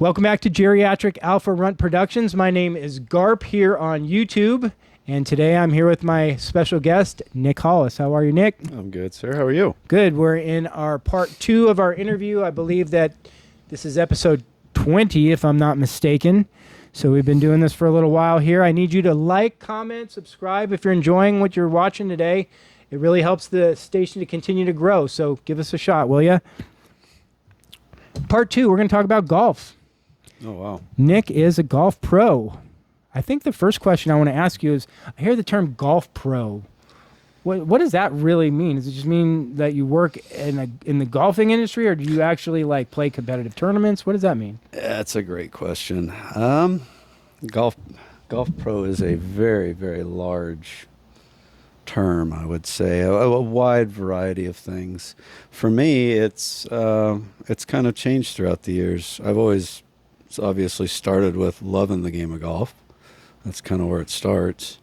Welcome back to Geriatric Alpha Runt Productions. My name is Garp here on YouTube, and today I'm here with my special guest, Nick Hollis. How are you, Nick? I'm good, sir. How are you? Good. We're in our part 2 of our interview. I believe that this is episode 20, if I'm not mistaken. So we've been doing this for a little while here. I need you to like, comment, subscribe if you're enjoying what you're watching today. It really helps the station to continue to grow, so give us a shot, will you? Part 2, we're going to talk about golf. Oh, wow. Nick is a golf pro. I think the first question I want to ask you is, I hear the term golf pro. What does that really mean? Does it just mean that you work in the golfing industry, or do you actually like play competitive tournaments? What does that mean? That's a great question. Golf pro is a very, very large term, I would say, a wide variety of things. For me, it's kind of changed throughout the years. I've always obviously started with loving the game of golf. That's kind of where it starts.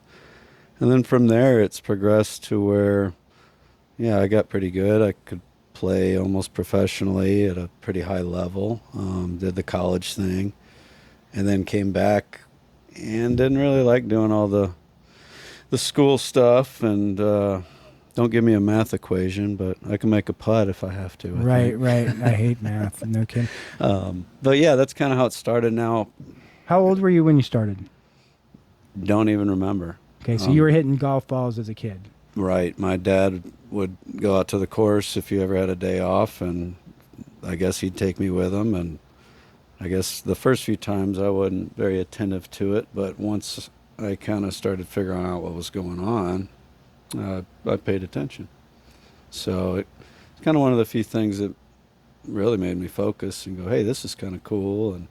And then from there, it's progressed to where, I got pretty good. I could play almost professionally at a pretty high level, did the college thing, and then came back and didn't really like doing all the school stuff. And don't give me a math equation, but I can make a putt if I have to. Right. I hate math. No kidding. But yeah, that's kind of how it started. Now, how old were you when you started? Don't even remember. Okay, so you were hitting golf balls as a kid. Right. My dad would go out to the course if you ever had a day off, and I guess he'd take me with him. And I guess the first few times I wasn't very attentive to it, but once I kind of started figuring out what was going on, I paid attention. So it's kind of one of the few things that really made me focus and go, hey, this is kind of cool. And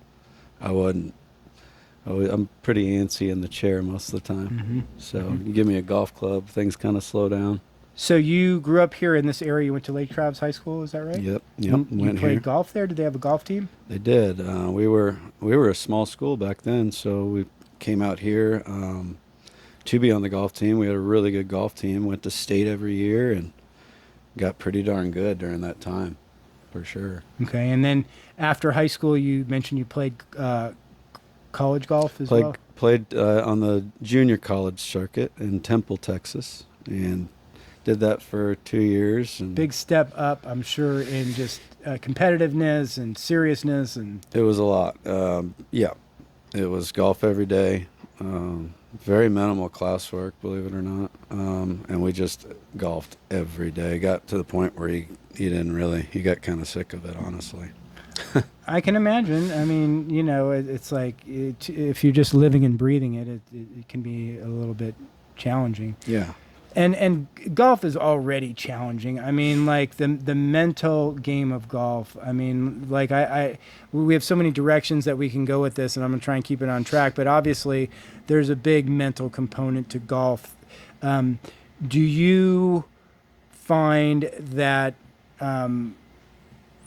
I'm pretty antsy in the chair most of the time. Mm-hmm. So you give me a golf club, things kind of slow down. So you grew up here in this area. You went to Lake Travis High School, is that right? Yep. You Went played here. golf there? Did they have a golf team? They did. We were a small school back then, so we came out here to be on the golf team. We had a really good golf team. Went to state every year and got pretty darn good during that time, for sure. Okay, and then after high school, you mentioned you played college golf as well? Played on the junior college circuit in Temple, Texas, and did that for 2 years. And big step up, I'm sure, in just competitiveness and seriousness. And it was a lot. It was golf every day. Very minimal classwork, believe it or not. And we just golfed every day. Got to the point where he got kind of sick of it, honestly. I can imagine. I mean, it's like if you're just living and breathing it, it can be a little bit challenging. Yeah. And golf is already challenging. I mean, like the mental game of golf. I mean, like we have so many directions that we can go with this, and I'm gonna try and keep it on track. But obviously, there's a big mental component to golf. Do you find that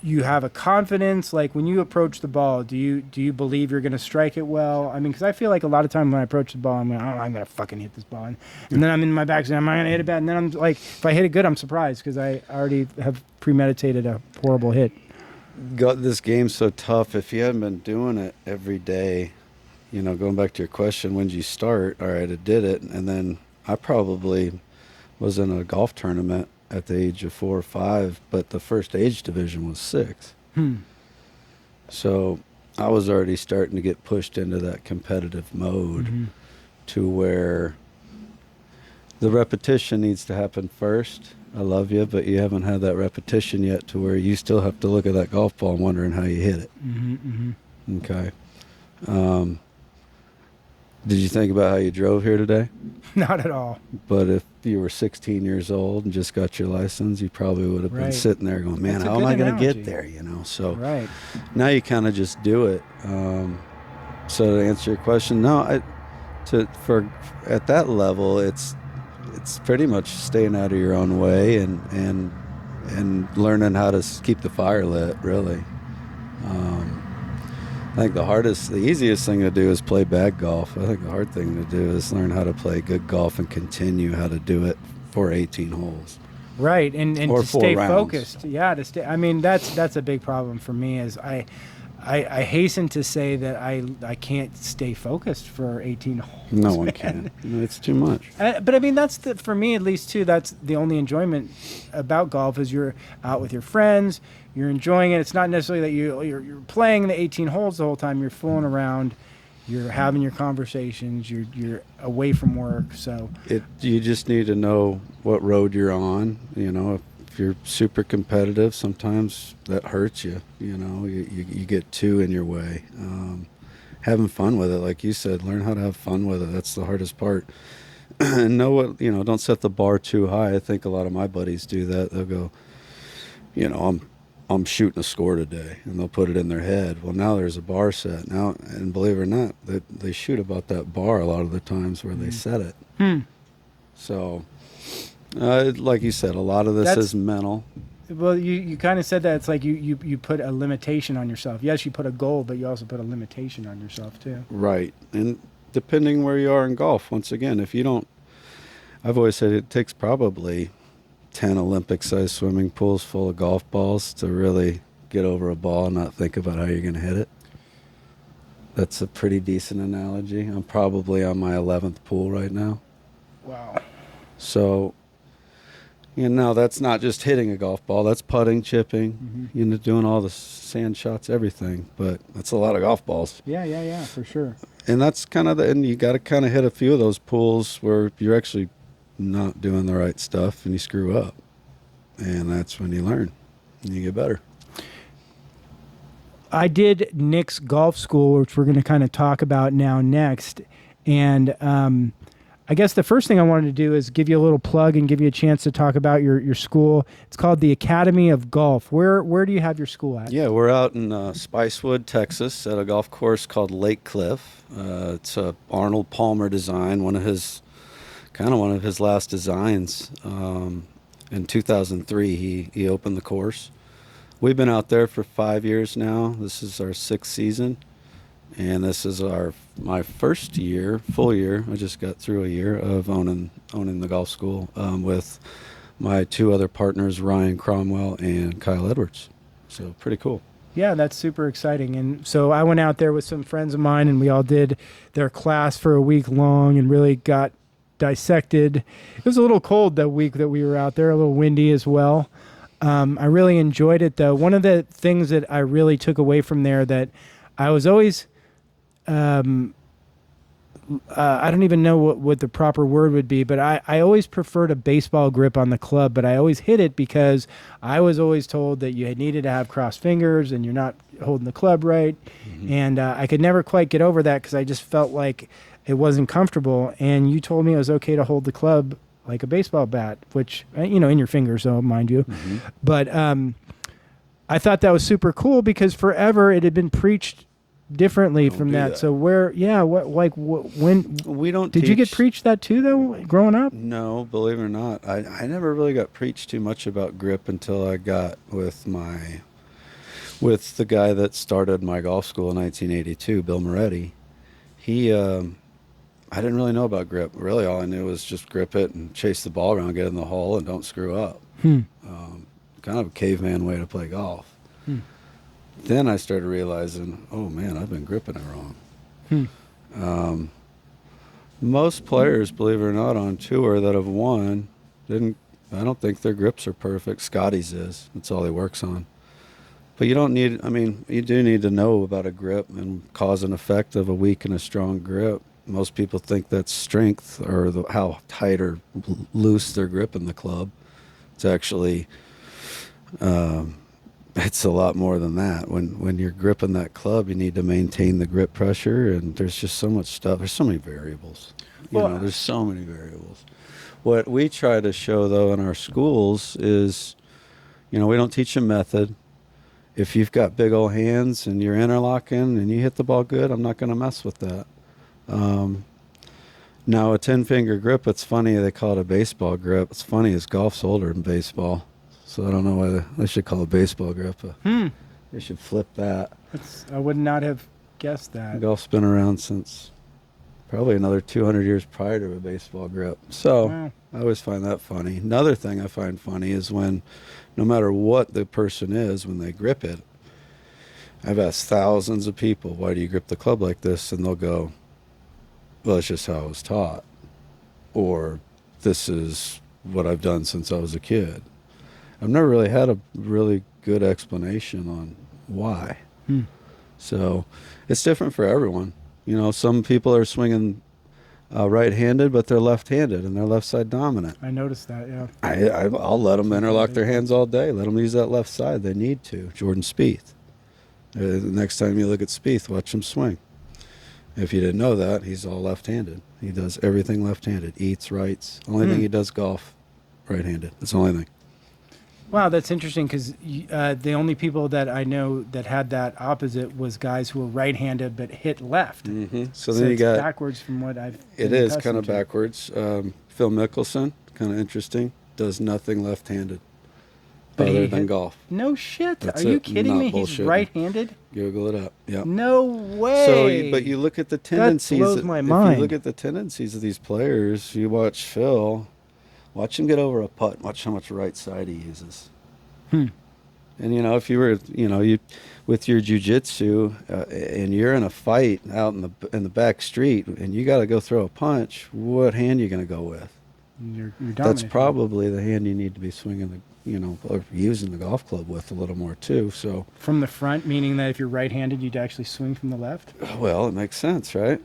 you have a confidence, like when you approach the ball, do you believe you're going to strike it well? I mean, because I feel like a lot of times when I approach the ball, I'm going to fucking hit this ball. And then I'm in my back saying, am I going to hit it bad? And then I'm like, if I hit it good, I'm surprised because I already have premeditated a horrible hit. This game's so tough. If you haven't been doing it every day, going back to your question, when did you start? All right, I did it. And then I probably was in a golf tournament at the age of 4 or 5, but the first age division was 6. So I was already starting to get pushed into that competitive mode to where the repetition needs to happen first. I love you, but you haven't had that repetition yet to where you still have to look at that golf ball wondering how you hit it. Okay. Did you think about how you drove here today? Not at all. But if you were 16 years old and just got your license, you probably would have been sitting there going, man, how am I going to get there? So now you kind of just do it. So to answer your question, no, at that level, it's pretty much staying out of your own way and learning how to keep the fire lit, really. I think the easiest thing to do is play bad golf. I think the hard thing to do is learn how to play good golf and continue how to do it for 18 holes. Right, and to stay rounds. focused. Yeah, to stay. I mean, that's a big problem for me. Is I hasten to say that I can't stay focused for 18 holes. No one man. can. No, it's too much. But I mean, that's for me at least too. That's the only enjoyment about golf is you're out with your friends, you're enjoying it. It's not necessarily that you're playing the 18 holes the whole time. You're fooling around, you're having your conversations, you're away from work. So You just need to know what road you're on. You know, if you're super competitive, sometimes that hurts you. You know, you get too in your way. Having fun with it, like you said, learn how to have fun with it. That's the hardest part. And know what, you know, don't set the bar too high. I think a lot of my buddies do that. They'll go, you know, I'm shooting a score today, and they'll put it in their head. Well, now there's a bar set now, and believe it or not, they shoot about that bar a lot of the times where they set it. So, like you said, a lot of this is mental. Well, you kind of said that it's like you put a limitation on yourself. Yes, you put a goal, but you also put a limitation on yourself too. Right. And depending where you are in golf, once again, if you don't, I've always said it takes probably 10 Olympic-sized swimming pools full of golf balls to really get over a ball and not think about how you're going to hit it. That's a pretty decent analogy. I'm probably on my 11th pool right now. Wow. So, you know, that's not just hitting a golf ball. That's putting, chipping, you know, doing all the sand shots, everything. But that's a lot of golf balls. Yeah, for sure. And that's kind of and you got to kind of hit a few of those pools where you're actually not doing the right stuff and you screw up. And that's when you learn and you get better. I did Nick's golf school, which we're going to kind of talk about now next. And I guess the first thing I wanted to do is give you a little plug and give you a chance to talk about your school. It's called the Academy of Golf. Where do you have your school at? Yeah, we're out in Spicewood, Texas, at a golf course called Lake Cliff. It's a Arnold Palmer design, one of his last designs. In 2003, he opened the course. We've been out there for 5 years now. This is our 6th season, and this is my first year, full year. I just got through a year of owning the golf school with my 2 other partners, Ryan Cromwell and Kyle Edwards. So pretty cool. Yeah, that's super exciting. And so I went out there with some friends of mine, and we all did their class for a week long and really got dissected. It was a little cold that week that we were out there, a little windy as well. I really enjoyed it, though. One of the things that I really took away from there that I was always, I don't even know what the proper word would be, but I always preferred a baseball grip on the club, but I always hit it because I was always told that you needed to have crossed fingers and you're not holding the club right. And I could never quite get over that because I just felt like it wasn't comfortable. And you told me it was okay to hold the club like a baseball bat, which, you know, in your fingers, though, mind you. But I thought that was super cool because forever it had been preached differently from that. So when we don't did you get preached that too, though, growing up? No, believe it or not, I never really got preached too much about grip until I got with the guy that started my golf school in 1982, Bill Moretti. He I didn't really know about grip. Really, all I knew was just grip it and chase the ball around, get in the hole, and don't screw up. Kind of a caveman way to play golf. Then I started realizing, oh man, I've been gripping it wrong. Most players, believe it or not, on tour that have won, I don't think their grips are perfect. Scotty's is. That's all he works on. But you don't need, you do need to know about a grip and cause and effect of a weak and a strong grip. Most people think that's strength or how tight or loose they're gripping the club. It's actually, it's a lot more than that. When you're gripping that club, you need to maintain the grip pressure, and there's just so much stuff. There's so many variables. There's so many variables. What we try to show, though, in our schools is, we don't teach a method. If you've got big old hands and you're interlocking and you hit the ball good, I'm not going to mess with that. Now, a 10-finger grip, it's funny they call it a baseball grip. It's funny as golf's older than baseball. So I don't know why they should call it a baseball grip. They should flip that. I would not have guessed that. Golf's been around since probably another 200 years prior to a baseball grip. So wow. I always find that funny. Another thing I find funny is when, no matter what the person is, when they grip it, I've asked thousands of people, why do you grip the club like this? And they'll go, well, it's just how I was taught. Or this is what I've done since I was a kid. I've never really had a really good explanation on why. Hmm. So it's different for everyone. You know, some people are swinging right-handed, but they're left-handed and they're left side dominant. I noticed that. Yeah. I'll let them interlock their hands all day. Let them use that left side. They need to. Jordan Spieth. The next time you look at Spieth, watch him swing. If you didn't know that, he's all left-handed. He does everything left-handed. Eats rights. Only thing he does golf right-handed. That's the only thing. Wow, that's interesting because the only people that I know that had that opposite was guys who were right-handed but hit left. Mm-hmm. So So then you it's got backwards from what I've. it been is accustomed kind of to. backwards. Phil Mickelson, kind of interesting. Does nothing left-handed But he other than hit- golf. No shit. That's Are you it. kidding Not me? He's bullshitting. right-handed. Google it up. Yeah. No way. So, but you look at the tendencies. blows my If mind. you look at the tendencies of these players, you watch Phil, watch him get over a putt. Watch how much right side he uses. Hmm. And you know, if you were, you with your jujitsu, and you're in a fight out in the back street, and you got to go throw a punch, what hand you going to go with? You're That's dominating. probably the hand you need to be swinging or using the golf club with a little more too. So, From the front, meaning that if you're right-handed, you'd actually swing from the left. well, it makes sense, right?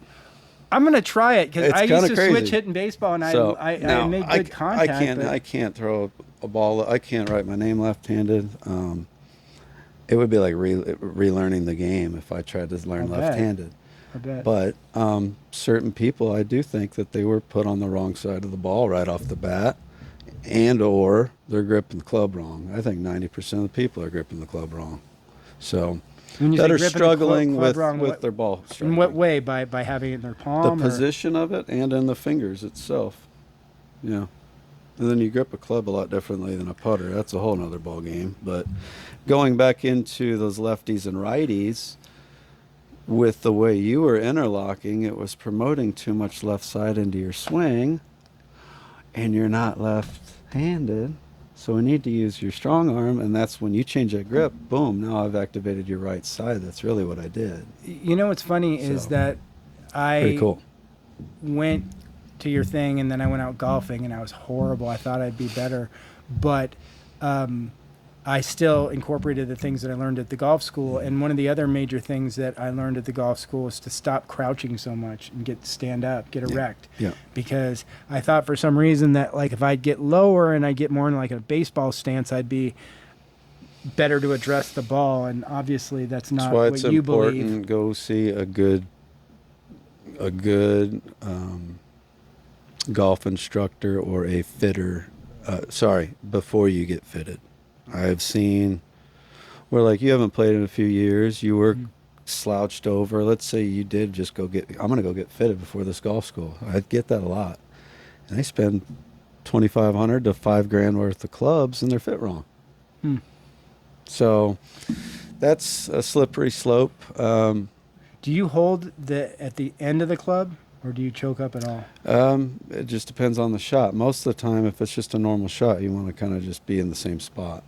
I'm gonna try it because It's I used kinda to crazy. switch hitting baseball, and So I now, made good contact. but I can't throw a ball. I can't write my name left-handed. It would be like relearning the game if I tried to learn I bet. left-handed. I bet. But certain people, I do think that they were put on the wrong side of the ball right off the bat, and or they're gripping the club wrong. I think 90% of the people are gripping the club wrong. So When you that say are gripping the struggling club with wrong, their ball. in Struggling. what way? By having it in their The palm? or- position of it and in the fingers itself. Yeah. And then you grip a club a lot differently than a putter. That's a whole nother ball game. But going back into those lefties and righties, with the way you were interlocking, it was promoting too much left side into your swing, and you're not left-handed. So we need to use your strong arm, and that's when you change that grip, boom, now I've activated your right side. That's really what I did. You know what's funny is So, that Pretty I cool. went to your thing and then I went out golfing and I was horrible. I thought I'd be better, but I still incorporated the things that I learned at the golf school. And one of the other major things that I learned at the golf school is to stop crouching so much and stand up, get erect. Yeah. Because I thought for some reason that like if I'd get lower and I'd get more in like a baseball stance, I'd be better to address the ball. And obviously that's not That's why what it's you important. believe. Go see a good golf instructor or a fitter. Before you get fitted. I've seen where like you haven't played in a few years. You were slouched over. Let's say you did just I'm going to go get fitted before this golf school. I get that a lot. And they spend $2,500 to $5,000 worth of clubs and they're fit wrong. Hmm. So that's a slippery slope. Do you hold at the end of the club, or do you choke up at all? It just depends on the shot. Most of the time, if it's just a normal shot, you want to kind of just be in the same spot.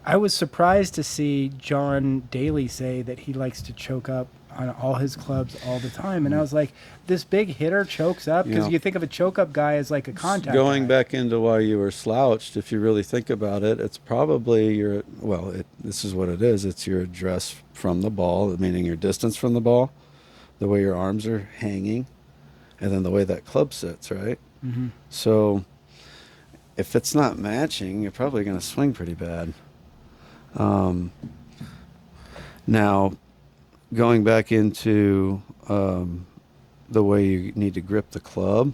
I was surprised to see John Daly say that he likes to choke up on all his clubs all the time, and I was like, this big hitter chokes up? Because Yeah. you think of a choke up guy as like a contact Going guy. back into why you were slouched, if you really think about it, it's probably this is what it is. It's your address from the ball, meaning your distance from the ball, the way your arms are hanging, and then the way that club sits, right? Mm-hmm. So if it's not matching, you're probably going to swing pretty bad. Now, going back into the way you need to grip the club,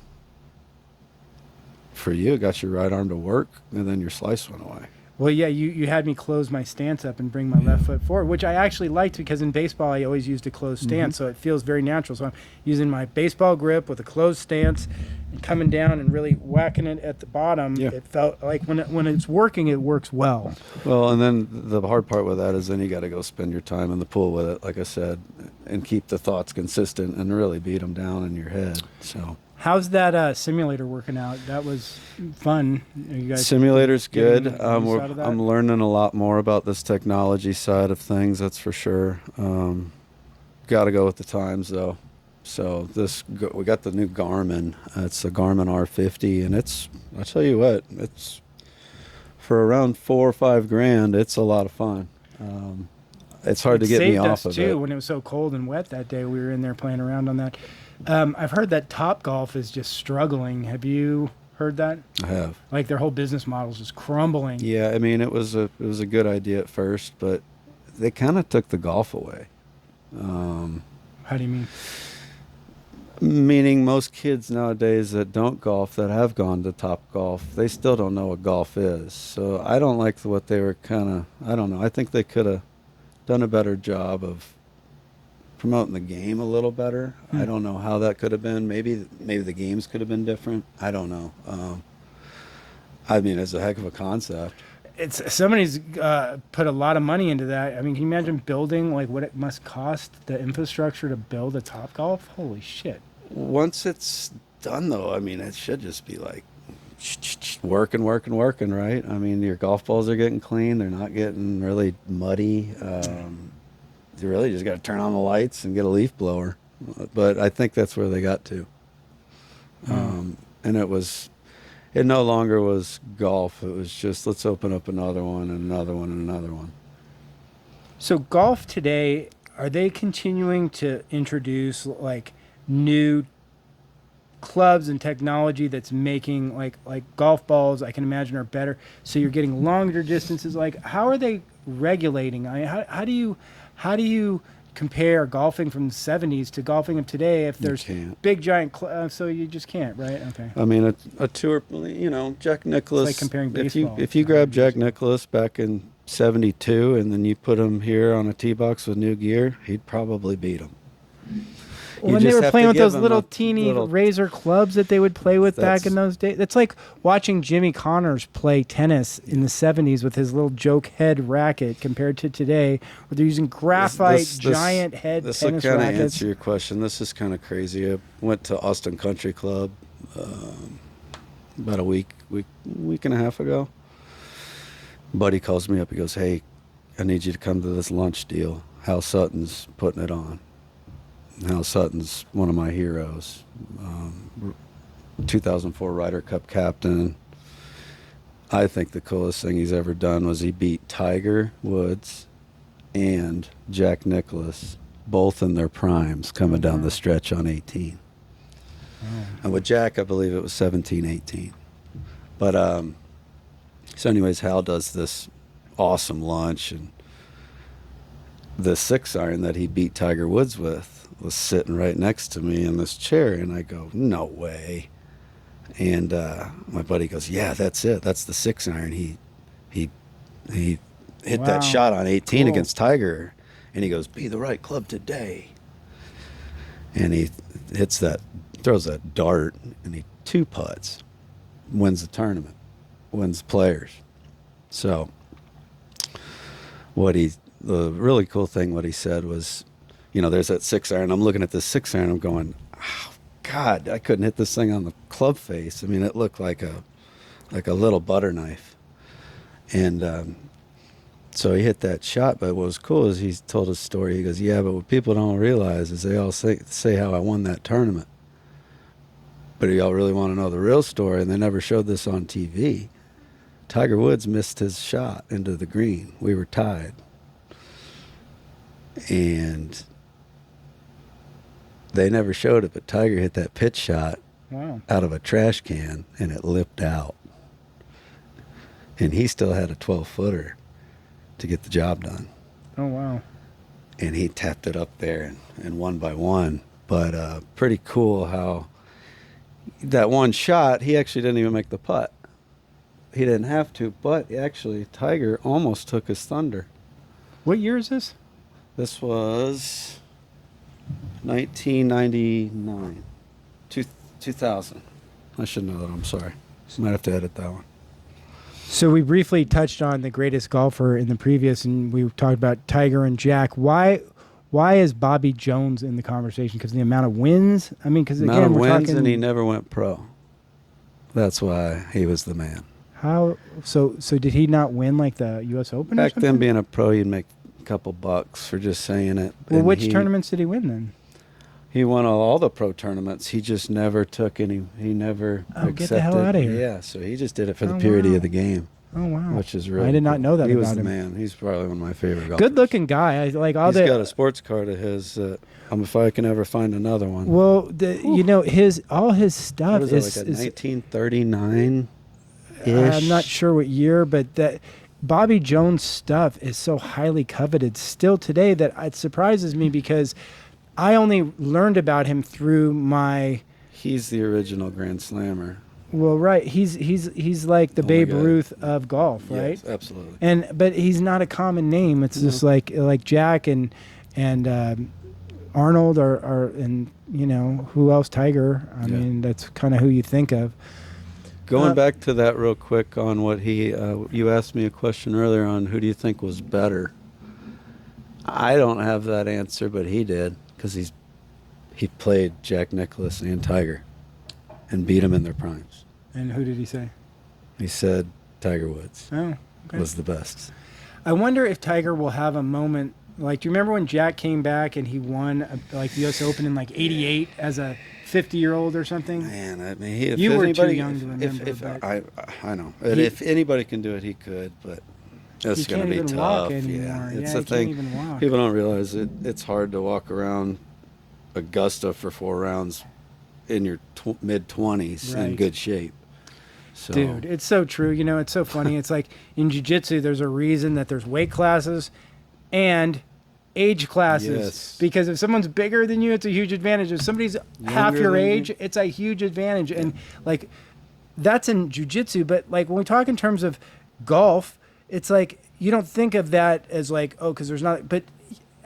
for you, it got your right arm to work, and then your slice went away. Well, yeah, you had me close my stance up and bring my left foot forward, which I actually liked because in baseball I always used a closed stance, so it feels very natural. So I'm using my baseball grip with a closed stance and coming down and really whacking it at the bottom. Yeah. It felt like when it's working, it works well. Well, and then the hard part with that is then you got to go spend your time in the pool with it, like I said, and keep the thoughts consistent and really beat them down in your head. So How's that simulator working out? That was fun. Are you guys Simulator's good. getting the use out of that? I'm learning a lot more about this technology side of things. That's for sure. Got to go with the times though. So we got the new Garmin. It's a Garmin R50, and I tell you what, it's for around $4 or $5 grand. It's a lot of fun. It's hard to get me off of too, it. when it was so cold and wet that day. We were in there playing around on that. I've heard that Topgolf is just struggling. Have you heard that? I have. Like their whole business model is just crumbling. Yeah, I mean, it was a good idea at first, but they kind of took the golf away. How do you mean? Meaning most kids nowadays that don't golf, that have gone to Topgolf, they still don't know what golf is. So I don't like what they were I don't know. I think they could have done a better job of promoting the game a little better. I don't know how that could have been. Maybe the games could have been different. I don't know. I mean, it's a heck of a concept. Somebody's put a lot of money into that. I mean, can you imagine building, like, what it must cost, the infrastructure to build a Topgolf? Holy shit. Once it's done, though, I mean, it should just be like working, right? I mean, your golf balls are getting clean. They're not getting really muddy. You really just got to turn on the lights and get a leaf blower. But I think that's where they got to. And it no longer was golf. It was just, let's open up another one and another one and another one. So golf today, are they continuing to introduce like new clubs and technology that's making like golf balls, I can imagine, are better, so you're getting longer distances? Like, how are they regulating? I mean, how do you compare golfing from the 70s to golfing of today if there's big giant so you just can't, right? Okay. I mean, a tour, Jack Nicklaus, it's like comparing baseball. If you grab Jack Nicklaus back in 72 and then you put him here on a tee box with new gear, he'd probably beat him. When they were playing with those little teeny razor clubs that they would play with back in those days. It's like watching Jimmy Connors play tennis in the 70s with his little joke head racket compared to today, where they're using graphite giant head tennis rackets. This will kind of answer your question. This is kind of crazy. I went to Austin Country Club about a week and a half ago. Buddy calls me up. He goes, "Hey, I need you to come to this lunch deal. Hal Sutton's putting it on." Hal Sutton's one of my heroes. 2004 Ryder Cup captain. I think the coolest thing he's ever done was he beat Tiger Woods and Jack Nicklaus, both in their primes, coming down the stretch on 18. And with Jack, I believe it was 17, 18. But so anyways, Hal does this awesome lunch, and the 6-iron that he beat Tiger Woods with was sitting right next to me in this chair, and I go, "No way." And my buddy goes, "Yeah, that's it. That's the 6-iron. He hit that shot on 18 against Tiger." And he goes, "Be the right club today." And he throws that dart, and he 2-putts, wins the tournament, wins the players. So the really cool thing, what he said was, there's that 6-iron. I'm looking at this 6-iron. I'm going, oh, God, I couldn't hit this thing on the club face. I mean, it looked like a little butter knife. And so he hit that shot. But what was cool is he told a story. He goes, "Yeah, but what people don't realize is they all say how I won that tournament. But y'all really want to know the real story?" And they never showed this on TV. Tiger Woods missed his shot into the green. We were tied. And they never showed it, but Tiger hit that pitch shot out of a trash can, and it lipped out. And he still had a 12-footer to get the job done. Oh, wow. And he tapped it up there and one by one. But pretty cool how that one shot, he actually didn't even make the putt. He didn't have to, but actually Tiger almost took his thunder. What year is this? This was 1999, 2000. I should know that. I'm sorry. Might have to edit that one. So we briefly touched on the greatest golfer in the previous, and we talked about Tiger and Jack. Why Why is Bobby Jones in the conversation? Because the amount of wins. I mean, because amount again, of we're wins, talking. and he never went pro. That's why he was the man. How so? So did he not win like the U.S. Open? Back or something? then, being a pro, you'd make a couple bucks for just saying it. Well, And which tournaments did he win then? He won all the pro tournaments. He just never took any. He never accepted. Get the hell out of here. Yeah, so he just did it for the Oh, purity wow. of the game. Oh wow! Which is really I did not cool. know that He was about the him. man. He's probably one of my favorite golfers. Good looking guy. I like all He's the. got a sports car of his. If I can ever find another one. Well, all his stuff What is that, like a 1939 ish? I'm not sure what year, but that Bobby Jones stuff is so highly coveted still today that it surprises me because I only learned about him through my. He's the original Grand Slammer. Well, right. He's like the Oh my Babe God. Ruth of golf, right? Yes, absolutely. But he's not a common name. It's just like Jack and Arnold and who else? Tiger. I mean, that's kind of who you think of. Going back to that real quick on what you asked me a question earlier on who do you think was better? I don't have that answer, but he did because he played Jack Nicklaus and Tiger and beat him in their primes. And who did he say? He said Tiger Woods Okay. was the best. I wonder if Tiger will have a moment. Like, do you remember when Jack came back and he won the U.S. Open in like '88 as a 50-year-old or something? Man, I mean, if You were too anybody, young to remember, If but I know, if anybody can do it, he could. But it's you going to can't be even tough. walk Yeah, anymore. it's you the thing. Can't even walk. People don't realize it's hard to walk around Augusta for 4 rounds in your mid-20s in Right. good shape. So, Dude, it's so true. It's so funny. It's like in jiu-jitsu, there's a reason that there's weight classes and age classes. Yes. Because if someone's bigger than you, it's a huge advantage. If somebody's half your than age, you. it's a huge advantage. And like that's in jiu-jitsu. But like when we talk in terms of golf, it's like you don't think of that as like, oh, because there's not. But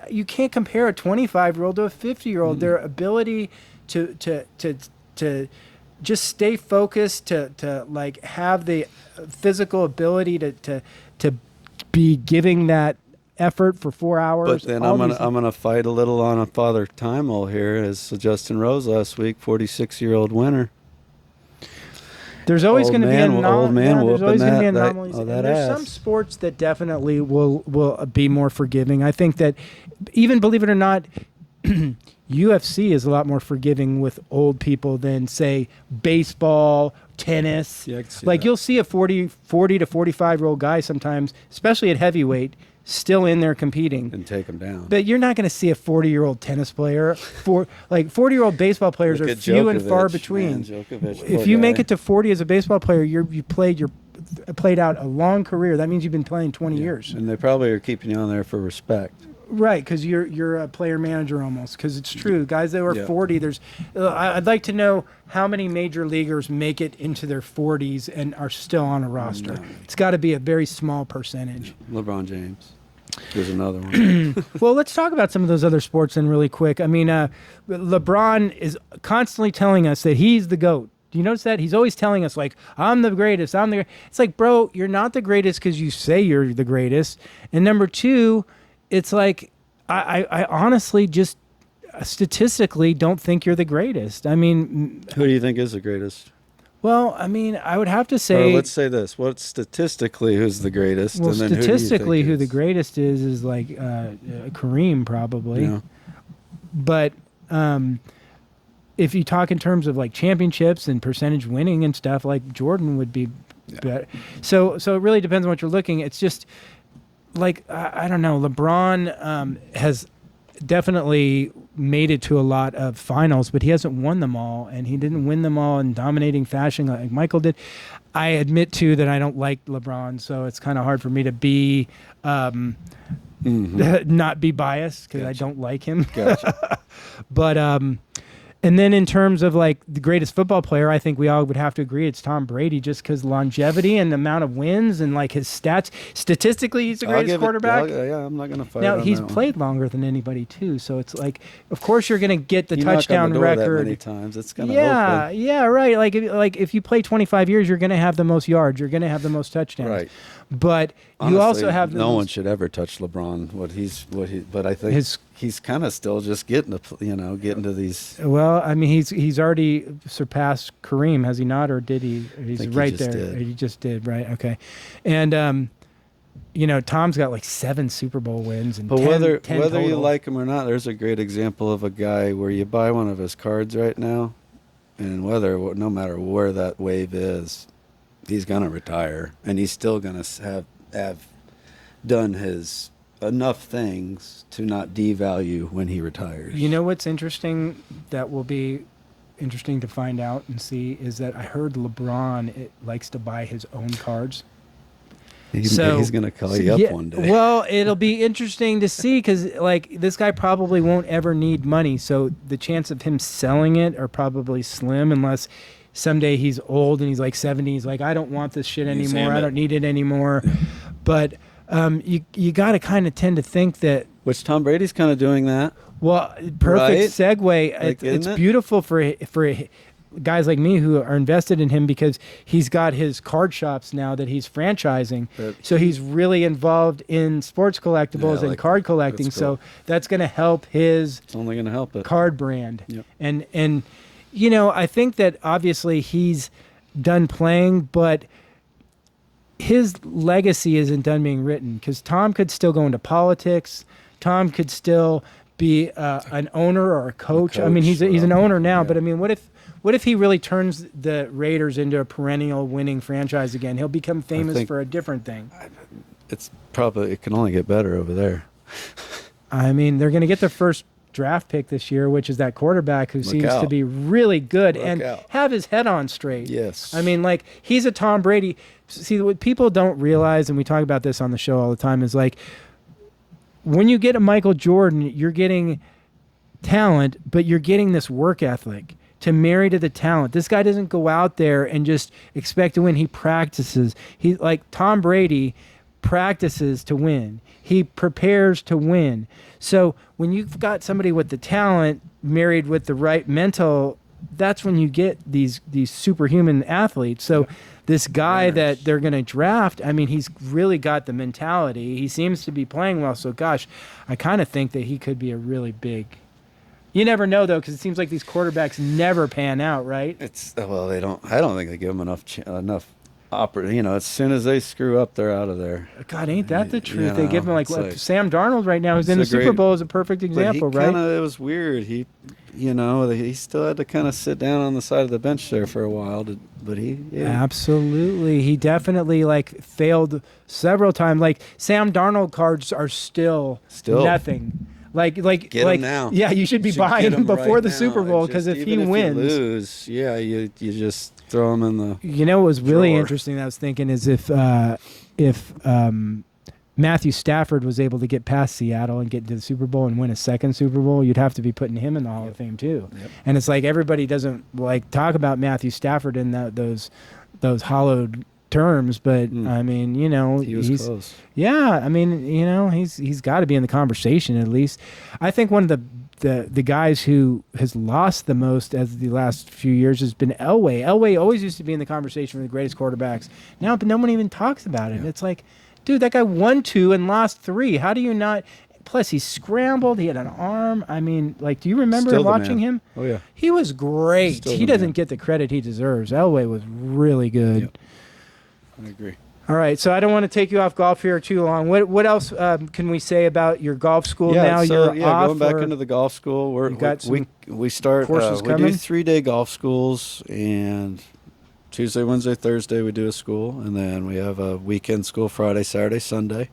you can't compare a 25-year-old to a 50-year-old. Their ability to just stay focused, to like have the physical ability to be giving that effort for 4 hours. but then I'm gonna fight a little on a Father Time hole here as Justin Rose last week, 46-year-old winner. There's always Old going to be man- there's old man always going to be whooping that- anomalies. that And there's ass. some sports that definitely will be more forgiving. I think that even, believe it or not, UFC is a lot more forgiving with old people than, say, baseball, tennis. Yeah, I can see Like that. you'll see a 40 to 45-year-old guy sometimes, especially at heavyweight, still in there competing. And take him down. But you're not going to see a 40-year-old tennis player. 40-year-old baseball players Look are at few and far Djokovic, between. man, Djokovic, If poor you guy. make it to 40 as a baseball player, you played out a long career. That means you've been playing 20 years. And they probably are keeping you on there for respect. Right, because you're a player manager almost. Because it's true, guys that were Yeah. 40. I'd like to know how many major leaguers make it into their 40s and are still on a roster. No. It's got to be a very small percentage. LeBron James. There's another one. Well, let's talk about some of those other sports then really quick. I mean, LeBron is constantly telling us that he's the GOAT. Do you notice that? He's always telling us, like, I'm the greatest. It's like, bro, you're not the greatest because you say you're the greatest. And number two, it's like, I honestly just statistically don't think you're the greatest. I mean, Who do you think is the greatest? well, I mean, I would have to Or say, let's say this. What statistically who's the greatest? well, and then statistically, who, who the greatest is like Kareem probably. Yeah. But if you talk in terms of like championships and percentage winning and stuff, like Jordan would be better. So it really depends on what you're looking. It's just like I don't know. LeBron has definitely made it to a lot of finals, but he hasn't won them all, and he didn't win them all in dominating fashion like Michael did. I admit too that I don't like LeBron, so it's kind of hard for me to be not be biased because I Gotcha. don't like him. Gotcha. But and then in terms of like the greatest football player, I think we all would have to agree it's Tom Brady, just because longevity and the amount of wins and like his stats. Statistically, he's the greatest quarterback. Yeah, I'm not going to fight Now on he's that one. played longer than anybody too, so it's like, of course you're going to get the You knock on touchdown the door that record. many times, it's going to Yeah, open. yeah, right. Like if you play 25 years, you're going to have the most yards. You're going to have the most touchdowns. Right. But Honestly, you also have the no most, one should ever touch LeBron. But I think he's kind of still just getting to these. Well, I mean, he's already surpassed Kareem, has he not, or did he? He's think he right just there. did. He just did, right? Okay, and Tom's got like 7 Super Bowl wins and But 10 whether 10 you total. like him or not, there's a great example of a guy where you buy one of his cards right now, and no matter where that wave is, he's gonna retire, and he's still gonna have done his enough things to not devalue when he retires. You know what's interesting that will be interesting to find out and see is that I heard LeBron likes to buy his own cards. He's going to call you up one day. Well, it'll be interesting to see because, like, this guy probably won't ever need money. So the chance of him selling it are probably slim unless someday he's old and he's like 70. He's like, I don't want this shit anymore. I don't need it anymore. But you got to kind of tend to think that. Which Tom Brady's kind of doing that. Well, perfect right? segue. Like, It's it? beautiful for guys like me who are invested in him because he's got his card shops now that he's franchising. So he's really involved in sports collectibles and card collecting. That's cool. So that's going to help his It's only going to help it. card brand. Yep. And I think that obviously he's done playing, but his legacy isn't done being written because Tom could still go into politics. Tom could still be an owner or a coach. I mean, he's an owner now, but I mean, what if he really turns the Raiders into a perennial winning franchise again? He'll become famous for a different thing. It can only get better over there. I mean, they're going to get their first draft pick this year, which is that quarterback who seems to be really good and have his head on straight. Yes. I mean, like, he's a Tom Brady. See, what people don't realize, and we talk about this on the show all the time, is like, when you get a Michael Jordan, you're getting talent, but you're getting this work ethic to marry to the talent. This guy doesn't go out there and just expect to win. He practices. He, like Tom Brady, practices to win. He prepares to win. So when you've got somebody with the talent married with the right mental, that's when you get these superhuman athletes. So this guy that they're going to draft, I mean, he's really got the mentality. He seems to be playing well. So, gosh, I kind of think that he could be a really big. You never know, though, because it seems like these quarterbacks never pan out, right? They don't. I don't think they give them enough. As soon as they screw up, they're out of there. God, ain't that the truth? They give him like Sam Darnold right now, who's in the Super Bowl, is a perfect example, right? It was weird. He still had to kind of sit down on the side of the bench there for a while. Absolutely, he definitely failed several times. Like Sam Darnold cards are still nothing. Like get him now. Yeah, you should be buying him before the Super Bowl because if he wins, you lose, you just throw him in the. You know what was really interesting that I was thinking is if Matthew Stafford was able to get past Seattle and get to the Super Bowl and win a second Super Bowl, you'd have to be putting him in the Hall of Fame too. Yep. And it's like everybody doesn't talk about Matthew Stafford in those hollowed terms, but I mean, he's close. Yeah, I mean, he's got to be in the conversation at least. I think one of the guys who has lost the most as the last few years has been Elway. Elway always used to be in the conversation for the greatest quarterbacks. Now, but no one even talks about it. Yeah. It's like, dude, that guy won 2 and lost 3. How do you not? Plus, he scrambled. He had an arm. I mean, do you remember watching him? Oh, yeah. He was great. He doesn't get the credit he deserves. Elway was really good. Yep. I agree. All right, so I don't want to take you off golf here too long. What else can we say about your golf school now? You're off, going back into the golf school. We start courses we coming? do 3-day golf schools, and Tuesday, Wednesday, Thursday we do a school, and then we have a weekend school Friday, Saturday, Sunday,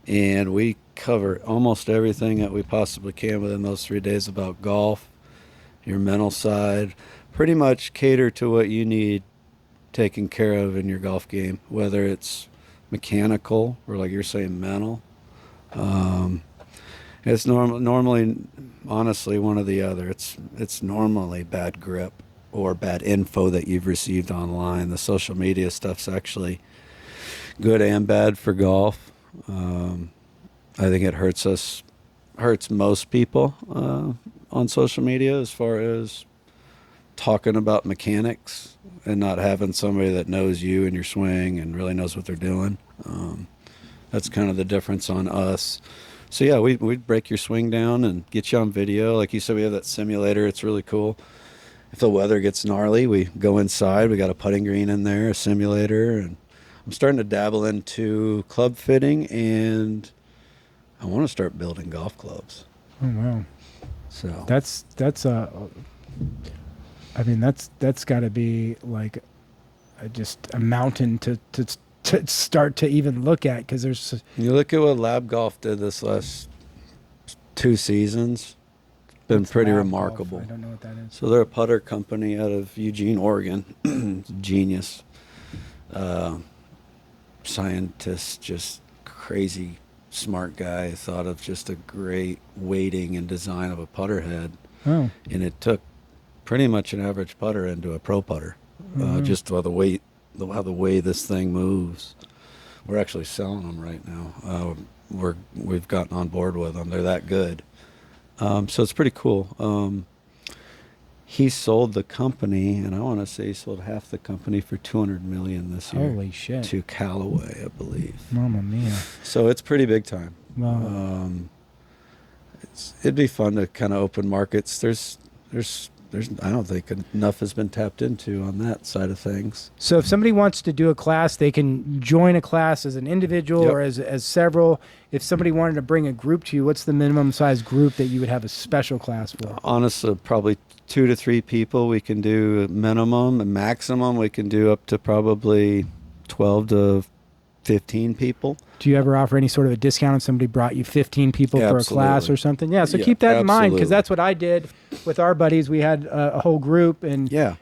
and we cover almost everything that we possibly can within those 3 days about golf, your mental side, pretty much cater to what you need taken care of in your golf game, whether it's mechanical or, like you're saying, mental. It's normally, honestly, one or the other. It's normally bad grip or bad info that you've received online. The social media stuff's actually good and bad for golf. I think it hurts most people on social media as far as talking about mechanics and not having somebody that knows you and your swing and really knows what they're doing. That's kind of the difference on us So yeah, we'd break your swing down and get you on video. Like you said, we have that simulator. It's really cool. If the weather gets gnarly, we go inside. We got a putting green in there, a simulator, and I'm starting to dabble into club fitting, and I want to start building golf clubs. Oh wow. So That's I mean that's got to be like just a mountain to start to even look at, because there's you look at what Lab Golf did this last 2 seasons. It's been what's pretty Lab remarkable. Golf? I don't know what that is. So they're a putter company out of Eugene, Oregon. Genius. Scientist, just crazy smart guy, thought of just a great weighting and design of a putter head. Oh. And it took pretty much an average putter into a pro putter. Mhm. Just how the way this thing moves. We're actually selling them right now. We've gotten on board with them. They're that good. So it's pretty cool. He sold the company, and I want to say he sold half the company for $200 million this year. Holy shit. To Callaway, I believe. Mamma mia. So it's pretty big time. Wow. It'd be fun to kind of open markets. There's I don't think enough has been tapped into on that side of things. So if somebody wants to do a class, they can join a class as an individual Yep. or as several. If somebody wanted to bring a group to you, what's the minimum size group that you would have a special class for? Honestly, probably 2 to 3 people we can do minimum, and maximum we can do up to probably 12 to 15 people. Do you ever offer any sort of a discount if somebody brought you 15 people Yeah, for a class absolutely. or something? Yeah, so Yeah, keep that in mind, because absolutely. that's what I did with our buddies. We had a whole group, and Yeah.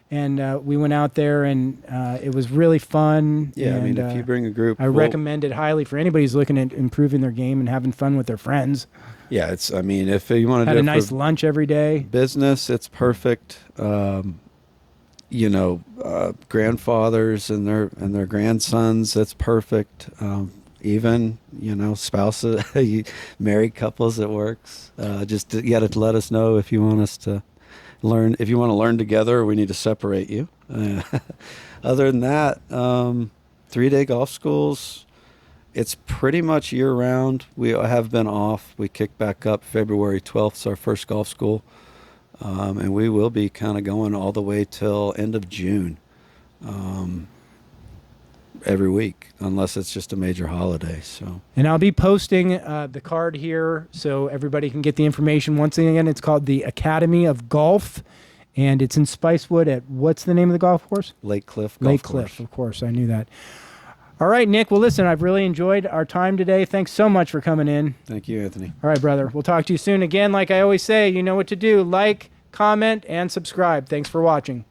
we went out there, and it was really fun. Yeah, I mean, and, if you bring a group, I recommend it highly for anybody who's looking at improving their game and having fun with their friends. Yeah, I mean, if you want to Had do a it nice for lunch every day. business, it's perfect. Grandfathers and their grandsons, that's perfect. Even spouses, married couples, it works. Just you got to let us know if you want us to learn. If you want to learn together, or we need to separate you. Other than that, 3-day golf schools. It's pretty much year round. We have been off. We kick back up February 12th. It's our first golf school. And we will be kind of going all the way till end of June, every week, unless it's just a major holiday. So, And I'll be posting the card here so everybody can get the information. Once again, it's called the Academy of Golf, and it's in Spicewood at, what's the name of the golf course? Lake Cliff Golf Lake Course. Cliff, of course. I knew that. All right, Nick. Well, listen, I've really enjoyed our time today. Thanks so much for coming in. Thank you, Anthony. All right, brother. We'll talk to you soon. Again, like I always say, you know what to do. Like, comment, and subscribe. Thanks for watching.